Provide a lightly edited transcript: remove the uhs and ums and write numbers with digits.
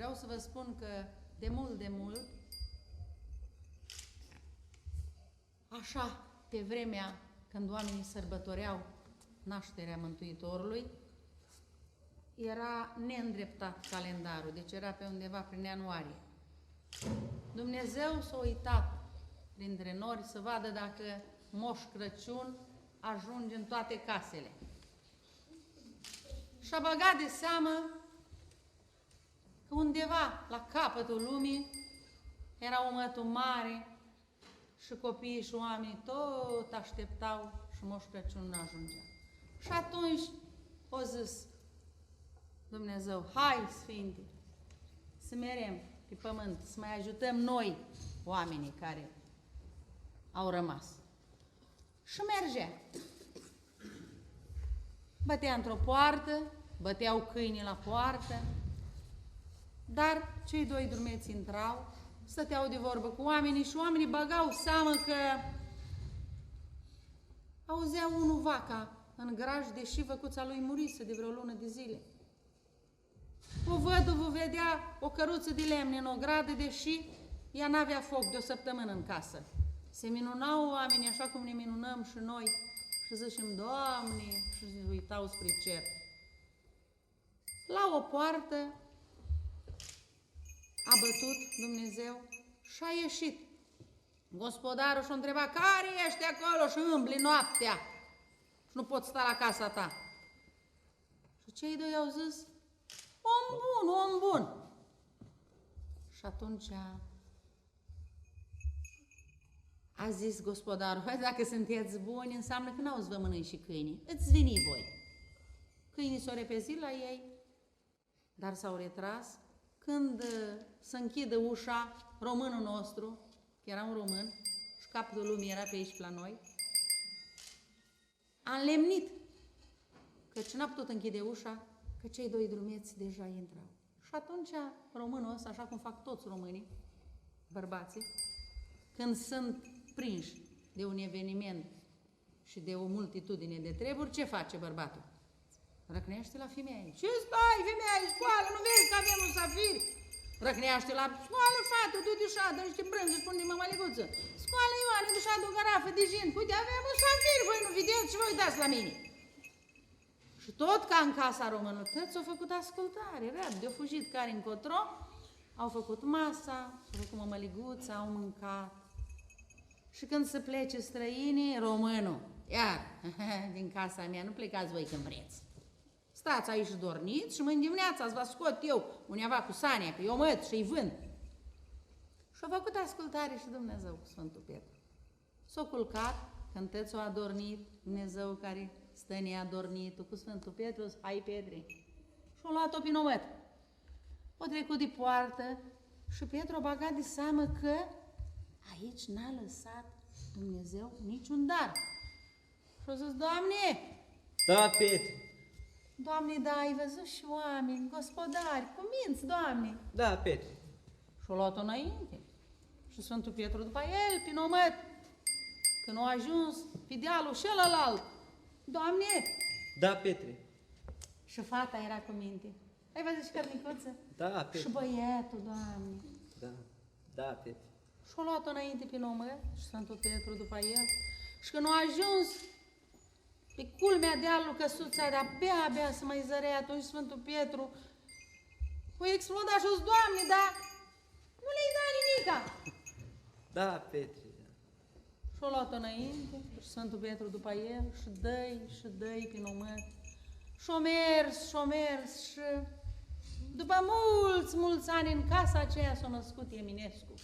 vreau să vă spun că de mult, așa, pe vremea când oamenii sărbătoreau nașterea Mântuitorului, era neîndreptat calendarul, deci era pe undeva prin ianuarie. Dumnezeu s-a uitat printre nori să vadă dacă Moș Crăciun ajunge în toate casele. Și-a băgat de seamă că undeva la capătul lumii era un mătu mare și copiii și oamenii tot așteptau și Moș Crăciun nu ajungea. Și atunci o zis Dumnezeu, hai, Sfinte, să merem pe pământ, să mai ajutăm noi, oamenii care au rămas. Și mergea. Bătea într-o poartă, băteau câinii la poartă, dar cei doi drumeți intrau, stăteau de vorbă cu oamenii și oamenii băgau seamă că auzea unul vaca în graj, deși văcuța lui murise de vreo lună de zile. O văduvă vedea o căruță de lemne în ogradă, deși ea n-avea foc de o săptămână în casă. Se minunau oamenii așa cum ne minunăm și noi și zicem, Doamne, și se uitau spre cer. La o poartă a bătut Dumnezeu și a ieșit. Gospodarul și-a întrebat, care ești acolo și îmbli noaptea și nu poți sta la casa ta? Și cei doi au zis, om bun. Și atunci a zis gospodarul, hai, dacă sunteți buni, înseamnă că n-auți vă mănânci și câinii. Îți veni voi. Câinii s-au repezit la ei, dar s-au retras. Când se închide ușa, românul nostru, că era un român, și capul lumii era pe aici la noi, a înlemnit, căci n-a putut închide ușa, că cei doi drumeți deja intrau. Și atunci românul ăsta, așa cum fac toți românii, bărbații, când sunt prinși de un eveniment și de o multitudine de treburi, ce face bărbatul? Răcnește la femeie. Ce stai, femeie, scoală, nu vezi că avem un safir? Răcnește la, scoală, fată, du-te și adă niște brânză, și pune mămăliguță. Scoală, Ioane, du-și adă o garafă de gin. Uite, avem un safir, voi nu vedeți și vă uitați la mine. Și tot ca în casa românului, toți au făcut ascultare, răb, de-au fugit care încotro, au făcut masa, au făcut mămăliguța, au mâncat. Și când se plece străinii, românul, iar, din casa mea, nu plecați voi când vreți. Stați aici dorniți și mâine dimineața îți vă scot eu undeva cu sania, că eu măt și-i vând. Și-a făcut ascultare și Dumnezeu cu Sfântul Petru. S-a culcat, când tăți-o adornit, Dumnezeu care stă neadornitul cu Sfântul Petru, hai Petre. Și-a luat-o prin omăt. O trecut de poartă și Petru a băgat de seamă că aici n-a lăsat Dumnezeu niciun dar. Și-a zis, Doamne! Da, Petre. Doamne, da, ai văzut și oameni, gospodari, cuminți, Doamne. Da, Petre. Și-o luat-o înainte. Și Sfântul Petru după el, prin omăt. Când a ajuns pe dealul celălalt, Doamne! Da, Petre. Și fata era cu minte. Ai văzut și cărnicuță? Da, Petre. Și băietul, Doamne. Da, Petre. Și-o luat-o înainte prin omăt și Sfântul Petru după el. Și când a ajuns pe culmea dealului căsuța, de abia să mai zărea, atunci Sfântul Petru o explodat și-o zis, Doamne, dar nu le-ai dat nimica. Da, Petre. Și-o luat înainte și Sfântul Petru după el și dă-i prin omăt. Și-o mers și după mulți ani în casa aceea s-a născut Eminescu.